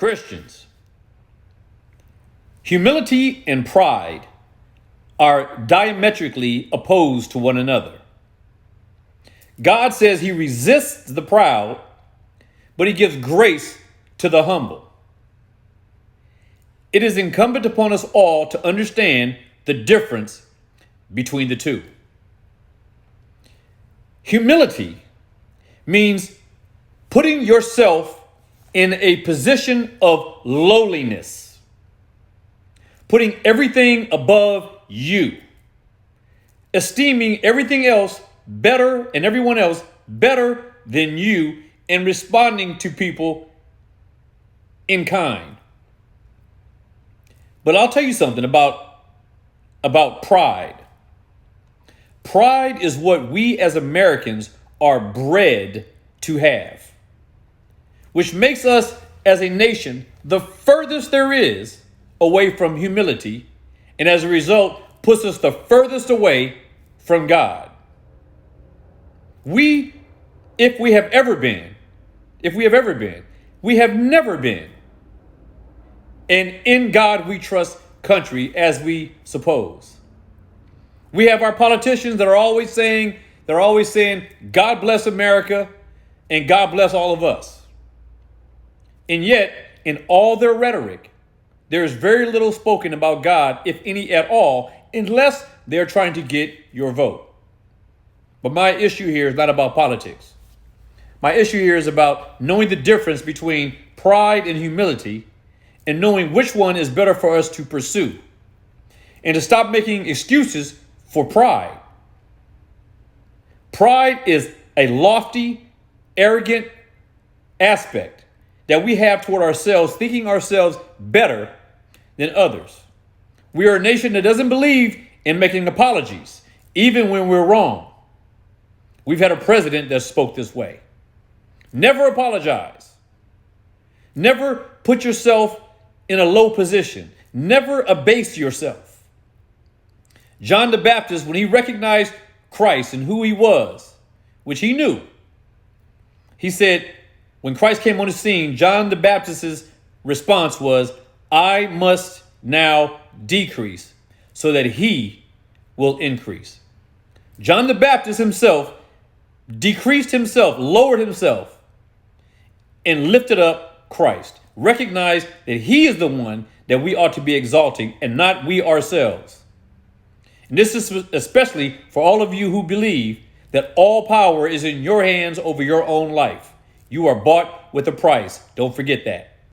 Christians, humility and pride are diametrically opposed to one another. God says he resists the proud, but he gives grace to the humble. It is incumbent upon us all to understand the difference between the two. Humility means putting yourself in a position of lowliness, putting everything above you, esteeming everything else better and everyone else better than you, and responding to people in kind. But I'll tell you something about pride. Pride is what we as Americans are bred to have, which makes us as a nation the furthest there is away from humility, and as a result puts us the furthest away from God. If we have never been an in God we trust country as we suppose. We have our politicians that are always saying, God bless America and God bless all of us. And yet, in all their rhetoric, there is very little spoken about God, if any at all, unless they're trying to get your vote. But my issue here is not about politics. My issue here is about knowing the difference between pride and humility, and knowing which one is better for us to pursue, and to stop making excuses for pride. Pride is a lofty, arrogant aspect that we have toward ourselves, thinking ourselves better than others. We are a nation that doesn't believe in making apologies, even when we're wrong. We've had a president that spoke this way. Never apologize. Never put yourself in a low position. Never abase yourself. John the Baptist, when he recognized Christ and who he was, which he knew, he said, when Christ came on the scene, John the Baptist's response was, I must now decrease so that he will increase. John the Baptist himself decreased himself, lowered himself, and lifted up Christ. Recognized that he is the one that we ought to be exalting and not we ourselves. And this is especially for all of you who believe that all power is in your hands over your own life. You are bought with a price. Don't forget that.